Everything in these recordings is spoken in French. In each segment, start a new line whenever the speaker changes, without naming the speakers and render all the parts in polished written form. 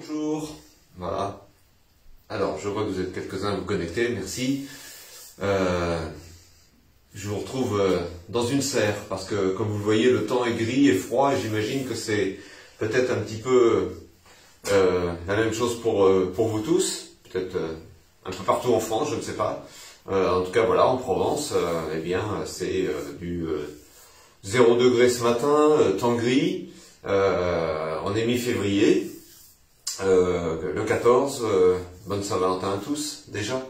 Bonjour, voilà. Alors, je vois que vous êtes quelques-uns à vous connecter, merci. Je vous retrouve dans une serre, parce que comme vous le voyez, le temps est gris et froid, et j'imagine que c'est peut-être un petit peu la même chose pour vous tous, peut-être un peu partout en France, je ne sais pas. En tout cas, voilà, en Provence, eh bien, c'est du 0 degré ce matin, temps gris, on est mi-février. Le 14, bonne Saint-Valentin à tous déjà.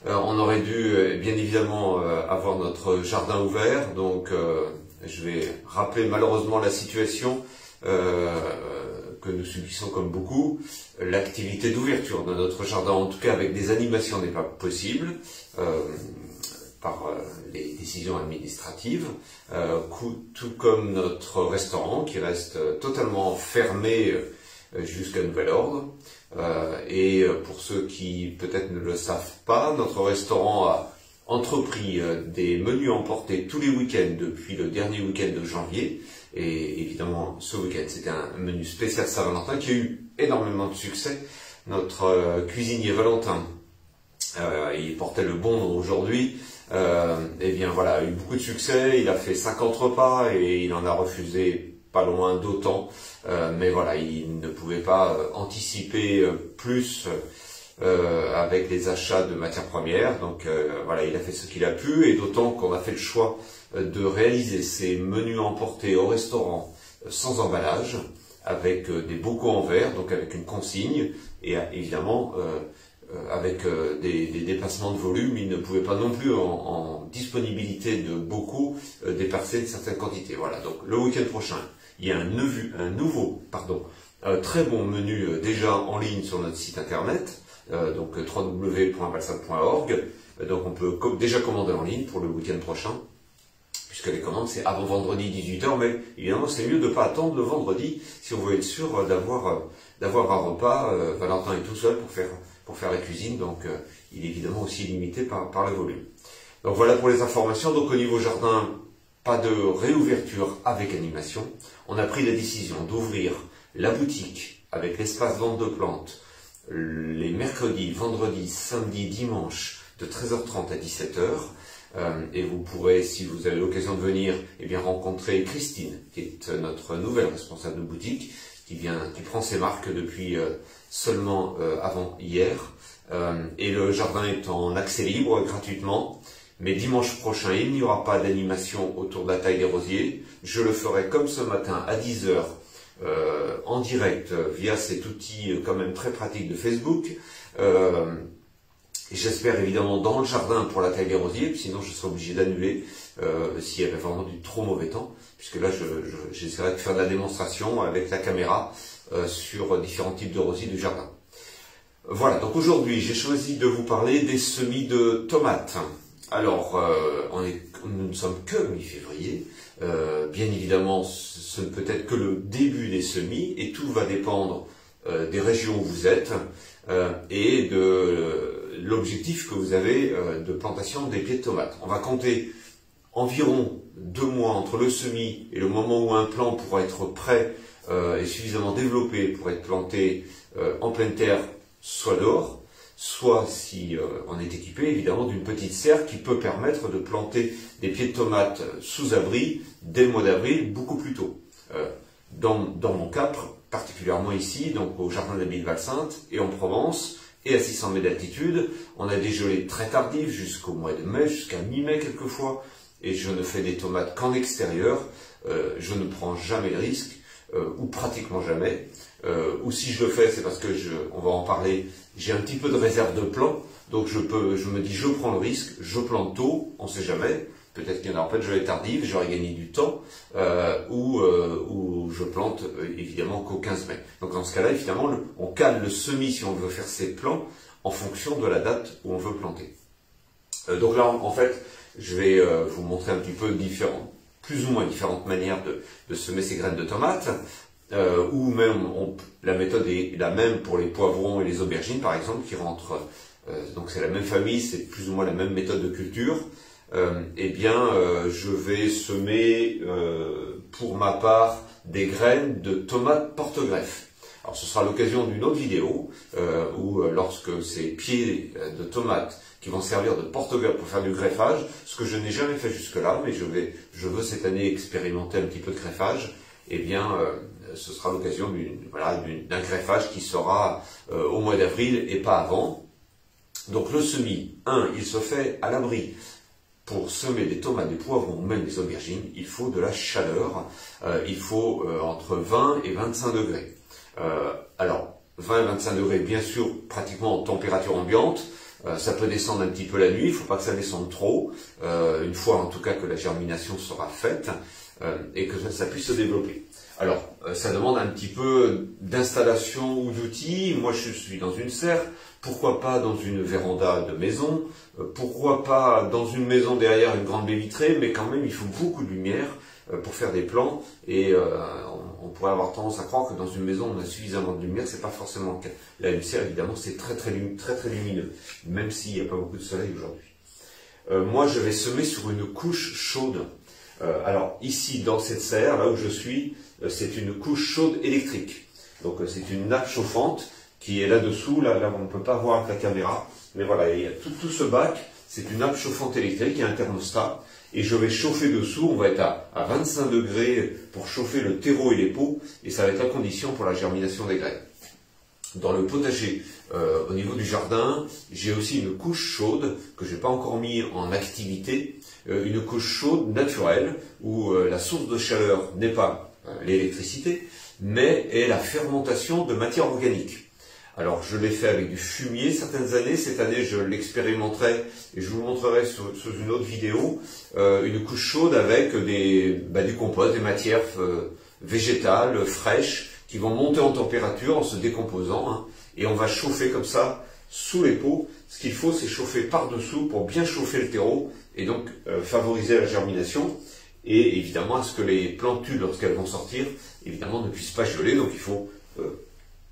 On aurait dû bien évidemment avoir notre jardin ouvert, donc je vais rappeler malheureusement la situation que nous subissons comme beaucoup. L'activité d'ouverture de notre jardin, en tout cas avec des animations, n'est pas possible par les décisions administratives, tout comme notre restaurant qui reste totalement fermé jusqu'à nouvel ordre. Et pour ceux qui peut-être ne le savent pas, notre restaurant a entrepris des menus emportés tous les week-ends depuis le dernier week-end de janvier. Et évidemment, ce week-end, c'était un menu spécial Saint-Valentin qui a eu énormément de succès. Notre cuisinier Valentin, il portait le bon nom aujourd'hui, et bien voilà, a eu beaucoup de succès. Il a fait 50 repas et il en a refusé pas loin d'autant, mais voilà, il ne pouvait pas anticiper plus avec les achats de matières premières, donc voilà, il a fait ce qu'il a pu, et d'autant qu'on a fait le choix de réaliser ces menus emportés au restaurant sans emballage, avec des bocaux en verre, donc avec une consigne, et évidemment avec des dépassements de volume. Il ne pouvait pas non plus en disponibilité de bocaux dépasser une certaine quantité. Voilà, donc le week-end prochain, il y a un nouveau très bon menu déjà en ligne sur notre site internet, donc www.valsam.org. Donc on peut déjà commander en ligne pour le week-end prochain, puisque les commandes c'est avant vendredi 18 h, mais évidemment c'est mieux de ne pas attendre le vendredi si on veut être sûr d'avoir un repas. Valentin est tout seul pour faire la cuisine, donc il est évidemment aussi limité par le volume. Donc voilà pour les informations. Donc au niveau jardin, pas de réouverture avec animation. On a pris la décision d'ouvrir la boutique avec l'espace vente de plantes les mercredis, vendredis, samedis, dimanches de 13h30 à 17h. Et vous pourrez, si vous avez l'occasion de venir, eh bien rencontrer Christine, qui est notre nouvelle responsable de boutique, qui prend ses marques depuis seulement avant hier. Et le jardin est en accès libre gratuitement. Mais dimanche prochain, il n'y aura pas d'animation autour de la taille des rosiers. Je le ferai comme ce matin à 10 h en direct via cet outil quand même très pratique de Facebook. Et j'espère évidemment dans le jardin pour la taille des rosiers, sinon je serai obligé d'annuler s'il y avait vraiment du trop mauvais temps, puisque là j'essaierai de faire de la démonstration avec la caméra sur différents types de rosiers du jardin. Voilà, donc aujourd'hui j'ai choisi de vous parler des semis de tomates. Alors, nous ne sommes que mi-février, bien évidemment ce ne peut être que le début des semis, et tout va dépendre des régions où vous êtes et de l'objectif que vous avez de plantation des pieds de tomates. On va compter environ 2 mois entre le semis et le moment où un plant pourra être prêt et suffisamment développé pour être planté en pleine terre, soit dehors, soit si on est équipé évidemment d'une petite serre qui peut permettre de planter des pieds de tomates sous abri dès le mois d'avril, beaucoup plus tôt. Dans mon cas, particulièrement ici, donc au jardin d'Abbaye de Valsainte et en Provence, et à 600 mètres d'altitude, on a des gelées très tardives jusqu'au mois de mai, jusqu'à mi-mai quelquefois, et je ne fais des tomates qu'en extérieur. Je ne prends jamais de risque, ou pratiquement jamais, ou si je le fais, c'est parce que on va en parler, j'ai un petit peu de réserve de plants, donc je me dis je prends le risque, je plante tôt, on ne sait jamais, peut-être qu'il y en a en fait gelée tardive, j'aurais gagné du temps, ou je plante évidemment qu'au 15 mai. Donc dans ce cas-là, évidemment, on cale le semis si on veut faire ses plants en fonction de la date où on veut planter. Donc là, en fait, je vais vous montrer un petit peu plus ou moins différentes manières de semer ces graines de tomates, ou même la méthode est la même pour les poivrons et les aubergines par exemple, qui rentrent, donc c'est la même famille, c'est plus ou moins la même méthode de culture. Eh bien, je vais semer pour ma part des graines de tomates porte-greffe. Alors ce sera l'occasion d'une autre vidéo où lorsque ces pieds de tomates qui vont servir de porte-greffe pour faire du greffage, ce que je n'ai jamais fait jusque-là, mais je veux cette année expérimenter un petit peu de greffage, eh bien ce sera l'occasion d'un greffage qui sera au mois d'avril et pas avant. Donc le semis, il se fait à l'abri. Pour semer des tomates, des poivrons ou même des aubergines, il faut de la chaleur. Il faut entre 20 et 25 degrés. Alors, 20 et 25 degrés, bien sûr, pratiquement en température ambiante. Ça peut descendre un petit peu la nuit, il ne faut pas que ça descende trop. Une fois en tout cas que la germination sera faite et que ça puisse se développer. Alors, ça demande un petit peu d'installation ou d'outils. Moi, je suis dans une serre. Pourquoi pas dans une véranda de maison? Pourquoi pas dans une maison derrière une grande baie vitrée? Mais quand même, il faut beaucoup de lumière pour faire des plans. Et on pourrait avoir tendance à croire que dans une maison, on a suffisamment de lumière. C'est pas forcément le cas. Là, une serre, évidemment, c'est très lumineux, même s'il n'y a pas beaucoup de soleil aujourd'hui. Moi, je vais semer sur une couche chaude. Alors, ici, dans cette serre, là où je suis, c'est une couche chaude électrique. Donc, c'est une nappe chauffante qui est là-dessous, là on ne peut pas voir avec la caméra, mais voilà, il y a tout ce bac, c'est une nappe chauffante électrique, il y a un thermostat, et je vais chauffer dessous, on va être à 25 degrés pour chauffer le terreau et les pots, et ça va être la condition pour la germination des graines. Dans le potager, au niveau du jardin, j'ai aussi une couche chaude, que je n'ai pas encore mis en activité, une couche chaude naturelle, où la source de chaleur n'est pas l'électricité, mais est la fermentation de matière organique. Alors, je l'ai fait avec du fumier certaines années. Cette année, je l'expérimenterai et je vous montrerai sous une autre vidéo une couche chaude avec du compost, des matières végétales, fraîches, qui vont monter en température en se décomposant. Hein, et on va chauffer comme ça sous les pots. Ce qu'il faut, c'est chauffer par-dessous pour bien chauffer le terreau et donc favoriser la germination. Et évidemment, à ce que les plantules, lorsqu'elles vont sortir, évidemment, ne puissent pas geler. Donc, il faut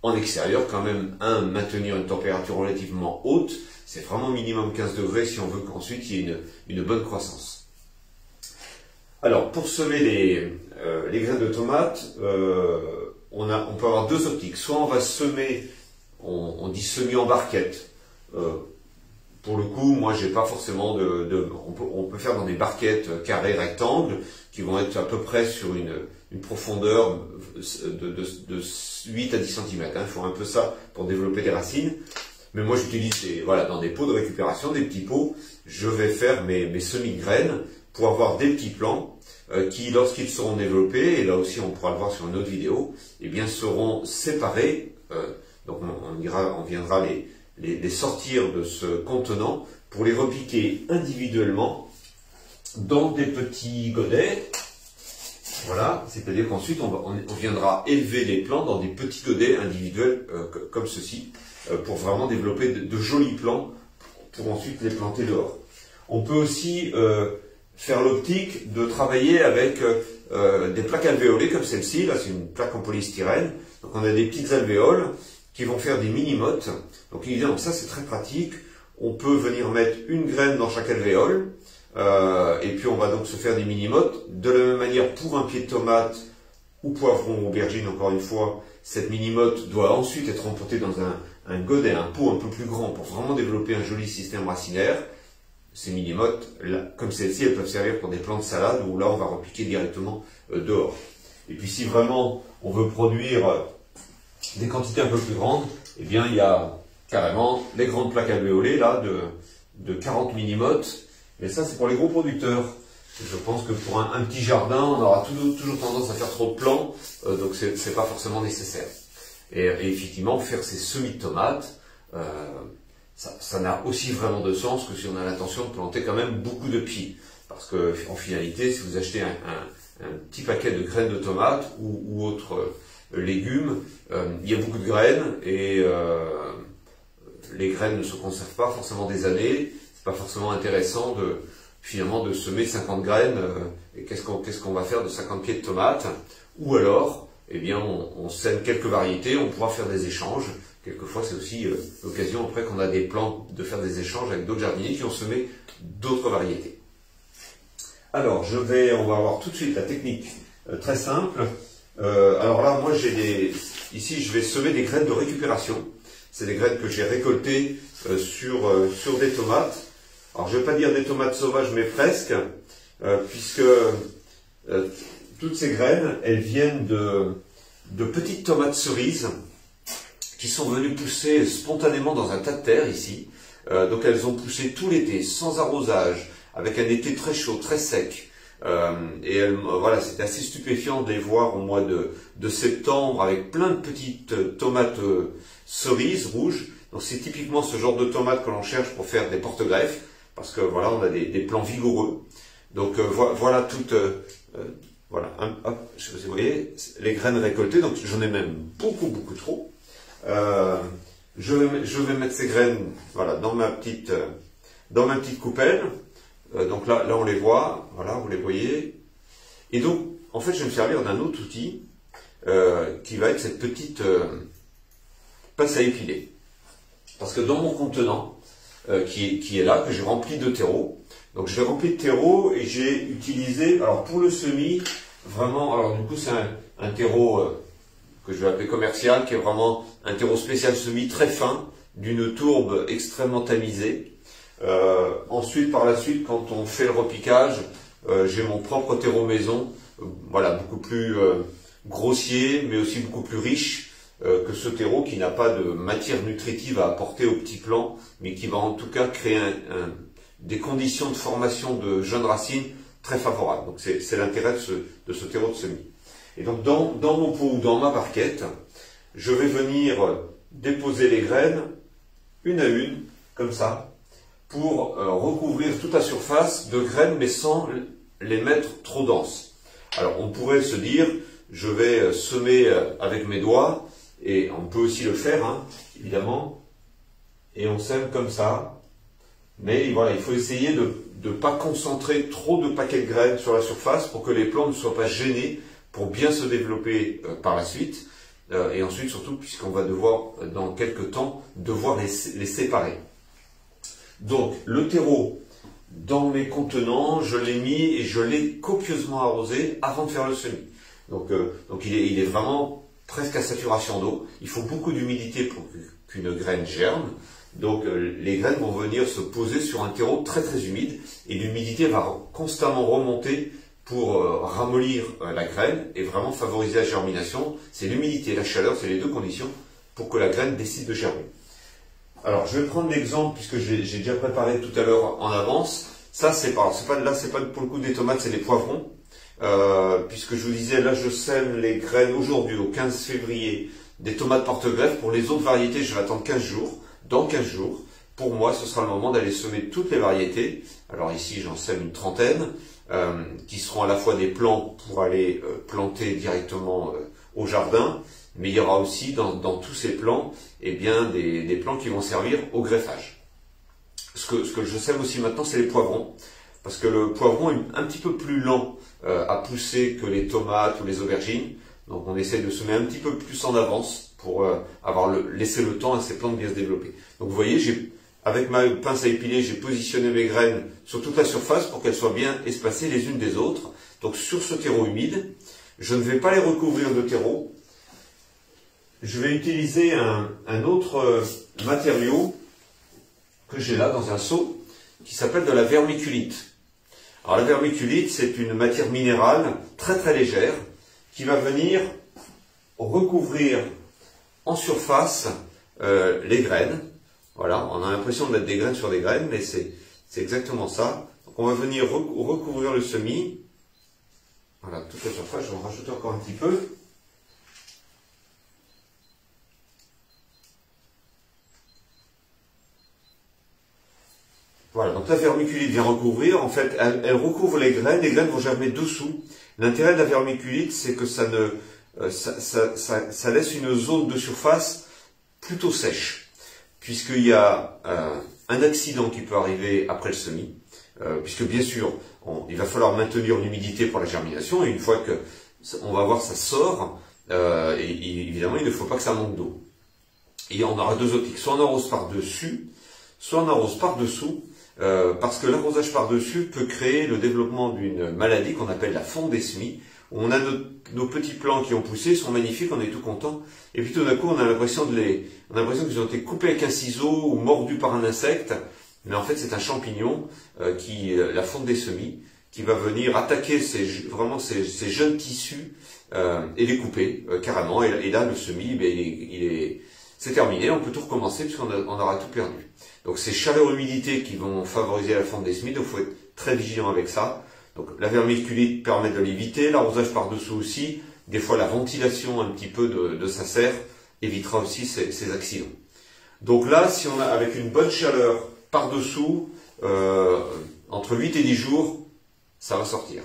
en extérieur, quand même, maintenir une température relativement haute. C'est vraiment minimum 15 degrés si on veut qu'ensuite il y ait une bonne croissance. Alors, pour semer les graines de tomates, on peut avoir deux optiques. Soit on va semer, on dit semis en barquette. Pour le coup, moi, j'ai pas forcément on peut faire dans des barquettes carrées, rectangles, qui vont être à peu près sur une profondeur de 8 à 10 cm. Hein. Il faut un peu ça pour développer des racines. Mais moi, j'utilise dans des pots de récupération, des petits pots. Je vais faire mes semis de graines pour avoir des petits plants qui, lorsqu'ils seront développés, et là aussi on pourra le voir sur une autre vidéo, eh bien, seront séparés. Donc on viendra les sortir de ce contenant pour les repiquer individuellement dans des petits godets. Voilà, c'est-à-dire qu'ensuite on viendra élever les plants dans des petits godets individuels comme ceci pour vraiment développer de jolis plants pour ensuite les planter dehors. On peut aussi faire l'optique de travailler avec des plaques alvéolées comme celle-ci. Là, c'est une plaque en polystyrène. Donc on a des petites alvéoles qui vont faire des mini-mottes. Donc évidemment, ça c'est très pratique. On peut venir mettre une graine dans chaque alvéole. Et puis on va donc se faire des mini-mottes. De la même manière, pour un pied de tomate ou poivron ou aubergine, encore une fois, cette mini-motte doit ensuite être emportée dans un godet, un pot un peu plus grand pour vraiment développer un joli système racinaire. Ces mini-mottes, comme celle-ci, elles peuvent servir pour des plants de salade où là on va repiquer directement dehors. Et puis si vraiment on veut produire des quantités un peu plus grandes, eh bien il y a carrément les grandes plaques alvéolées là de 40 mini-mottes. Mais ça c'est pour les gros producteurs. Je pense que pour un petit jardin, on aura toujours tendance à faire trop de plants, donc c'est pas forcément nécessaire. Et effectivement, faire ces semis de tomates, ça n'a aussi vraiment de sens que si on a l'intention de planter quand même beaucoup de pieds. Parce que en finalité, si vous achetez un petit paquet de graines de tomates ou autres légumes, il y a beaucoup de graines et les graines ne se conservent pas forcément des années. C'est pas forcément intéressant finalement de semer 50 graines. Et qu'est-ce qu'on va faire de 50 pieds de tomates? Ou alors, eh bien, on sème quelques variétés, on pourra faire des échanges. Quelquefois, c'est aussi l'occasion, après qu'on a des plans, de faire des échanges avec d'autres jardiniers qui ont semé d'autres variétés. Alors, on va voir tout de suite la technique très simple. Alors là, moi, ici je vais semer des graines de récupération. C'est des graines que j'ai récoltées sur des tomates. Alors je ne vais pas dire des tomates sauvages, mais presque, puisque toutes ces graines, elles viennent de petites tomates cerises qui sont venues pousser spontanément dans un tas de terre ici. Donc elles ont poussé tout l'été, sans arrosage, avec un été très chaud, très sec. Voilà, c'était assez stupéfiant de les voir au mois de septembre avec plein de petites tomates cerises rouges. Donc c'est typiquement ce genre de tomates que l'on cherche pour faire des porte-greffes, parce que voilà, on a des plants vigoureux. Donc voilà toutes, voilà, hop, je sais pas si vous voyez, les graines récoltées. Donc j'en ai même beaucoup trop. Je vais mettre ces graines, voilà, dans ma petite coupelle. Donc là on les voit, voilà, vous les voyez. Et donc, en fait, je vais me servir d'un autre outil qui va être cette petite pince à épiler. Parce que dans mon contenant, qui est là, que j'ai rempli de terreau, donc je l'ai rempli de terreau et j'ai utilisé, alors pour le semis, vraiment, alors du coup c'est un terreau que je vais appeler commercial, qui est vraiment un terreau spécial semis très fin, d'une tourbe extrêmement tamisée. Ensuite, par la suite, quand on fait le repiquage, j'ai mon propre terreau maison, voilà, beaucoup plus grossier, mais aussi beaucoup plus riche que ce terreau qui n'a pas de matière nutritive à apporter aux petits plants, mais qui va en tout cas créer des conditions de formation de jeunes racines très favorables. Donc c'est l'intérêt de ce terreau de semis. Et donc dans mon pot ou dans ma barquette, je vais venir déposer les graines une à une, comme ça, pour recouvrir toute la surface de graines, mais sans les mettre trop denses. Alors on pourrait se dire, je vais semer avec mes doigts, et on peut aussi le faire, hein, évidemment, et on sème comme ça, mais voilà, il faut essayer de ne pas concentrer trop de paquets de graines sur la surface pour que les plants ne soient pas gênés pour bien se développer par la suite, et ensuite surtout puisqu'on va devoir, dans quelques temps, devoir les séparer. Donc le terreau, dans mes contenants, je l'ai mis et je l'ai copieusement arrosé avant de faire le semis. Donc il est vraiment presque à saturation d'eau. Il faut beaucoup d'humidité pour qu'une graine germe. Donc les graines vont venir se poser sur un terreau très humide et l'humidité va constamment remonter pour ramollir la graine et vraiment favoriser la germination. C'est l'humidité et la chaleur, c'est les deux conditions pour que la graine décide de germer. Alors je vais prendre l'exemple puisque j'ai déjà préparé tout à l'heure en avance. Ça c'est pas pour le coup des tomates, c'est des poivrons. Puisque je vous disais, là je sème les graines aujourd'hui au 15 février des tomates porte-greffes. Pour les autres variétés, je vais attendre 15 jours. Dans 15 jours, pour moi, ce sera le moment d'aller semer toutes les variétés. Alors ici, j'en sème une trentaine, qui seront à la fois des plants pour aller planter directement au jardin, mais il y aura aussi dans tous ces plants, eh bien, des plants qui vont servir au greffage. Ce que je sème aussi maintenant, c'est les poivrons, parce que le poivron est un petit peu plus lent à pousser que les tomates ou les aubergines. Donc on essaie de semer un petit peu plus en avance pour laisser le temps à ces plantes de bien se développer. Donc vous voyez, avec ma pince à épiler, j'ai positionné mes graines sur toute la surface pour qu'elles soient bien espacées les unes des autres. Donc sur ce terreau humide, je ne vais pas les recouvrir de terreau. Je vais utiliser un autre matériau que j'ai là dans un seau qui s'appelle de la vermiculite. Alors la vermiculite, c'est une matière minérale très légère qui va venir recouvrir en surface les graines. Voilà, on a l'impression de mettre des graines sur des graines, mais c'est exactement ça. Donc on va venir recouvrir le semis. Voilà, toute la surface, je vais en rajouter encore un petit peu. Voilà, donc la vermiculite vient recouvrir, en fait, elle recouvre les graines vont germer dessous. L'intérêt de la vermiculite, c'est que ça laisse une zone de surface plutôt sèche, puisqu'il y a un accident qui peut arriver après le semis, puisque bien sûr, il va falloir maintenir l'humidité pour la germination, et une fois que on va voir ça sort, et évidemment, il ne faut pas que ça manque d'eau. Et on aura deux optiques, soit on arrose par-dessus, soit on arrose par-dessous, parce que l'arrosage par-dessus peut créer le développement d'une maladie qu'on appelle la fonte des semis, On a nos petits plants qui ont poussé, ils sont magnifiques, on est tout content. Et puis tout d'un coup, on a l'impression qu'ils ont été coupés avec un ciseau ou mordus par un insecte. Mais en fait, c'est un champignon la fonte des semis, qui va venir attaquer vraiment ces jeunes tissus et les couper carrément. Et là, le semis, c'est terminé, on peut tout recommencer puisqu'on aura tout perdu. Donc c'est chaleur-humidité qui vont favoriser la fonte des semis, donc il faut être très vigilant avec ça. Donc la vermiculite permet de l'éviter, l'arrosage par-dessous aussi, des fois la ventilation un petit peu de sa serre évitera aussi ces accidents. Donc là, si on a avec une bonne chaleur par-dessous, entre 8 et 10 jours, ça va sortir.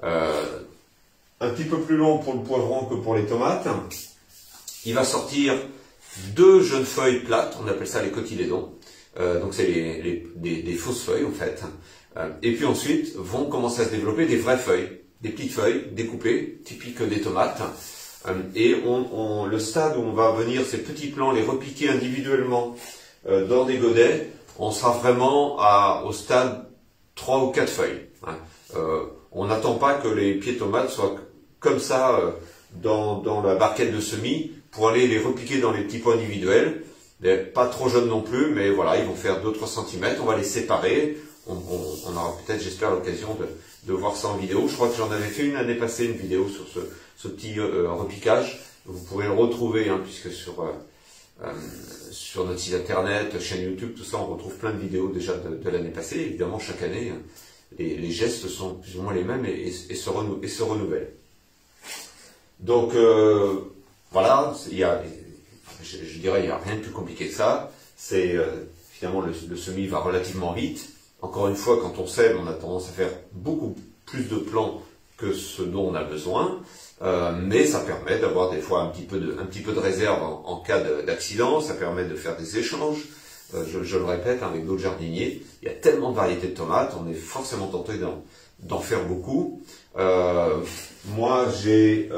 Un petit peu plus long pour le poivron que pour les tomates. Il va sortir 2 jeunes feuilles plates, on appelle ça les cotylédons. Donc c'est des fausses feuilles en fait. Et puis ensuite vont commencer à se développer des vraies feuilles, des petites feuilles découpées, typiques des tomates. Et le stade où on va venir ces petits plants, les repiquer individuellement dans des godets, on sera vraiment au stade 3 ou 4 feuilles. On n'attend pas que les pieds tomates soient comme ça dans la barquette de semis pour aller les repiquer dans les petits pots individuels. Pas trop jeunes non plus, mais voilà, ils vont faire 2-3 cm. On va les séparer. On aura peut-être, j'espère, l'occasion de voir ça en vidéo. Je crois que j'en avais fait une année passée, une vidéo sur ce petit repiquage. Vous pourrez le retrouver, puisque sur notre site internet, chaîne YouTube, tout ça, on retrouve plein de vidéos déjà de l'année passée. Évidemment, chaque année, les gestes sont plus ou moins les mêmes et se renouvellent. Donc, voilà, je dirais, il n'y a rien de plus compliqué que ça. Finalement, le semis va relativement vite. Encore une fois, quand on sème, on a tendance à faire beaucoup plus de plants que ce dont on a besoin. Mais ça permet d'avoir des fois un petit peu de réserve en cas d'accident. Ça permet de faire des échanges. Je le répète, avec d'autres jardiniers. Il y a tellement de variétés de tomates, on est forcément tenté d'en faire beaucoup. Moi, j'ai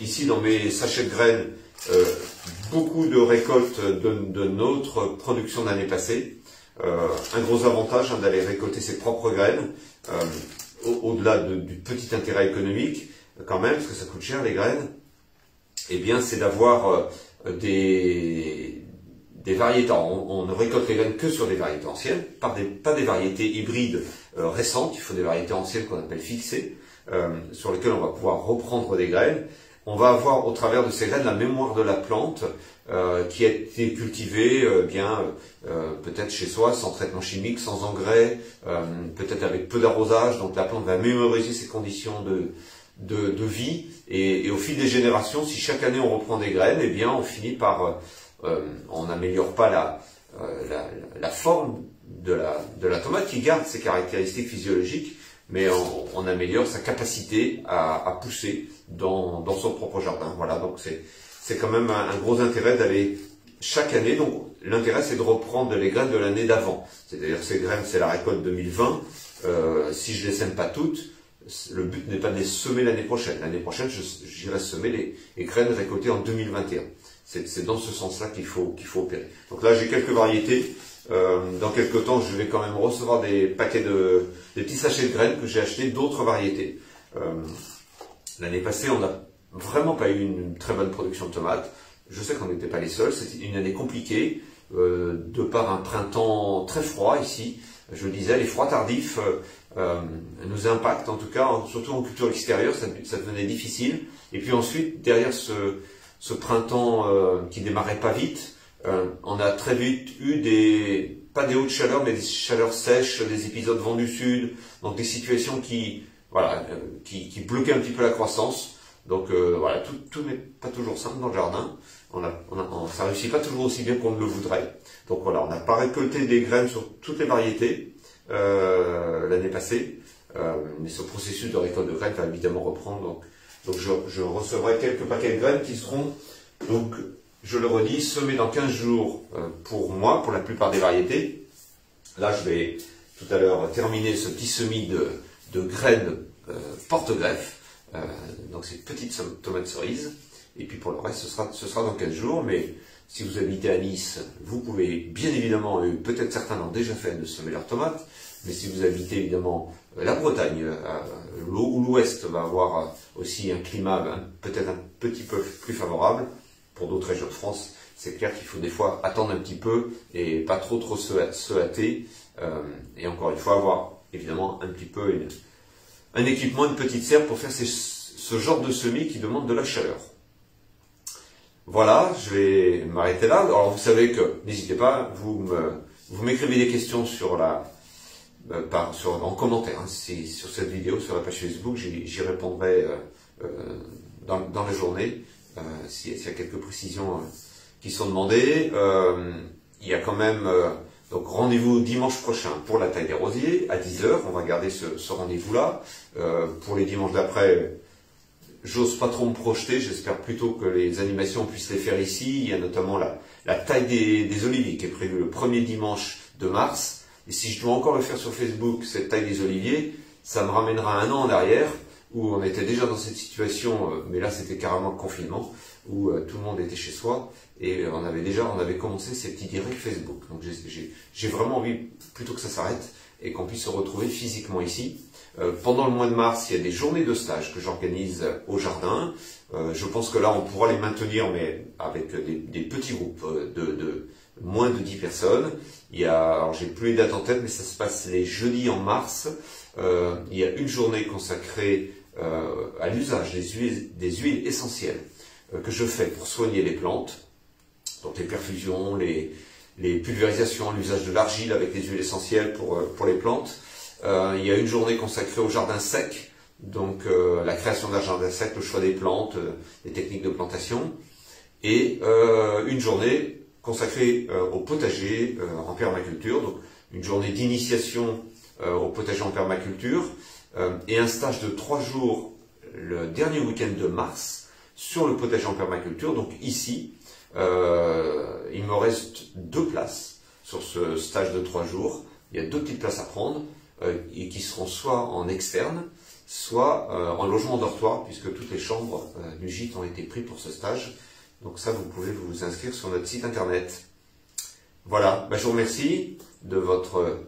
ici dans mes sachets de graines beaucoup de récoltes de notre production de l'année passée. Un gros avantage d'aller récolter ses propres graines, au-delà du petit intérêt économique, quand même, parce que ça coûte cher les graines, eh bien c'est d'avoir des variétés. On ne récolte les graines que sur des variétés anciennes, pas des variétés hybrides récentes. Il faut des variétés anciennes qu'on appelle fixées, sur lesquelles on va pouvoir reprendre des graines. On va avoir au travers de ces graines la mémoire de la plante qui a été cultivée peut-être chez soi, sans traitement chimique, sans engrais, peut-être avec peu d'arrosage. Donc la plante va mémoriser ses conditions de vie. Et au fil des générations, si chaque année on reprend des graines, eh bien on finit par... on n'améliore pas la forme de la tomate qui garde ses caractéristiques physiologiques, mais on améliore sa capacité à pousser dans son propre jardin. Voilà, donc c'est quand même un gros intérêt d'aller chaque année. Donc l'intérêt c'est de reprendre les graines de l'année d'avant. C'est-à-dire ces graines c'est la récolte 2020. Si je les sème pas toutes, le but n'est pas de les semer l'année prochaine. L'année prochaine, j'irai semer les graines récoltées en 2021. C'est dans ce sens-là qu'il faut opérer. Donc là, j'ai quelques variétés. Dans quelques temps, je vais quand même recevoir des paquets des petits sachets de graines que j'ai achetés d'autres variétés. L'année passée, on n'a vraiment pas eu une très bonne production de tomates. Je sais qu'on n'était pas les seuls. C'était une année compliquée, de par un printemps très froid ici. Je le disais, les froids tardifs nous impactent, en tout cas, surtout en culture extérieure, ça devenait difficile. Et puis ensuite, derrière ce printemps qui démarrait pas vite, on a très vite eu pas des hautes chaleurs, mais des chaleurs sèches, des épisodes vent du sud, donc des situations qui bloquaient un petit peu la croissance. Donc voilà, tout n'est pas toujours simple dans le jardin. Ça réussit pas toujours aussi bien qu'on ne le voudrait. Donc voilà, on n'a pas récolté des graines sur toutes les variétés l'année passée, mais ce processus de récolte de graines va évidemment reprendre. Donc je recevrai quelques paquets de graines qui seront, donc je le redis, semés dans 15 jours pour moi, pour la plupart des variétés. Là, je vais tout à l'heure terminer ce petit semis de graines porte-greffe, donc ces petites tomates cerises. Et puis pour le reste, ce sera dans 15 jours. Mais si vous habitez à Nice, vous pouvez bien évidemment, peut-être certains l'ont déjà fait, de semer leurs tomates. Mais si vous habitez évidemment la Bretagne, ou l'Ouest va avoir aussi un climat peut-être un petit peu plus favorable. Pour d'autres régions de France, c'est clair qu'il faut des fois attendre un petit peu et pas trop se hâter. Et encore une fois, avoir évidemment un petit peu un équipement, une petite serre pour faire ce genre de semis qui demande de la chaleur. Voilà, je vais m'arrêter là. Alors vous savez que, n'hésitez pas, vous m'écrivez des questions en commentaire, hein, sur cette vidéo, sur la page Facebook, j'y répondrai dans la journée, s'il y a quelques précisions qui sont demandées. Il y a quand même, donc rendez-vous dimanche prochain pour la taille des rosiers, à 10 h, on va garder ce rendez-vous-là. Pour les dimanches d'après, j'ose pas trop me projeter, j'espère plutôt que les animations puissent les faire ici. Il y a notamment la taille des oliviers qui est prévue le premier dimanche de mars. Et si je dois encore le faire sur Facebook, cette taille des oliviers, ça me ramènera un an en arrière, où on était déjà dans cette situation, mais là c'était carrément le confinement, où tout le monde était chez soi, et on avait commencé ces petits directs Facebook. Donc j'ai vraiment envie plutôt que ça s'arrête, et qu'on puisse se retrouver physiquement ici. Pendant le mois de mars, il y a des journées de stage que j'organise au jardin. Je pense que là, on pourra les maintenir, mais avec des petits groupes de moins de 10 personnes. Alors j'ai plus les dates en tête, mais ça se passe les jeudis en mars. Il y a une journée consacrée à l'usage des huiles essentielles que je fais pour soigner les plantes, donc les perfusions, les pulvérisations, l'usage de l'argile avec les huiles essentielles pour les plantes. Il y a une journée consacrée au jardin sec, donc la création d'un jardin sec, le choix des plantes, les techniques de plantation, et une journée consacrée au potager en permaculture, donc une journée d'initiation au potager en permaculture, et un stage de 3 jours le dernier week-end de mars sur le potager en permaculture. Donc ici, il me reste 2 places sur ce stage de 3 jours. Il y a 2 petites places à prendre, et qui seront soit en externe, soit en logement dortoir, puisque toutes les chambres du gîte ont été prises pour ce stage. Donc ça, vous pouvez vous inscrire sur notre site internet. Voilà, je vous remercie de votre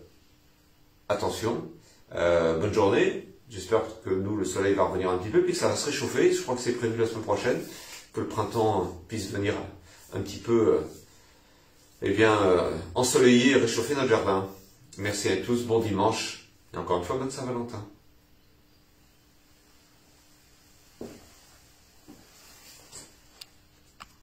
attention. Bonne journée. J'espère que le soleil va revenir un petit peu, puis que ça va se réchauffer. Je crois que c'est prévu la semaine prochaine, que le printemps puisse venir un petit peu ensoleiller et réchauffer notre jardin. Merci à tous, bon dimanche, et encore une fois, bonne Saint-Valentin.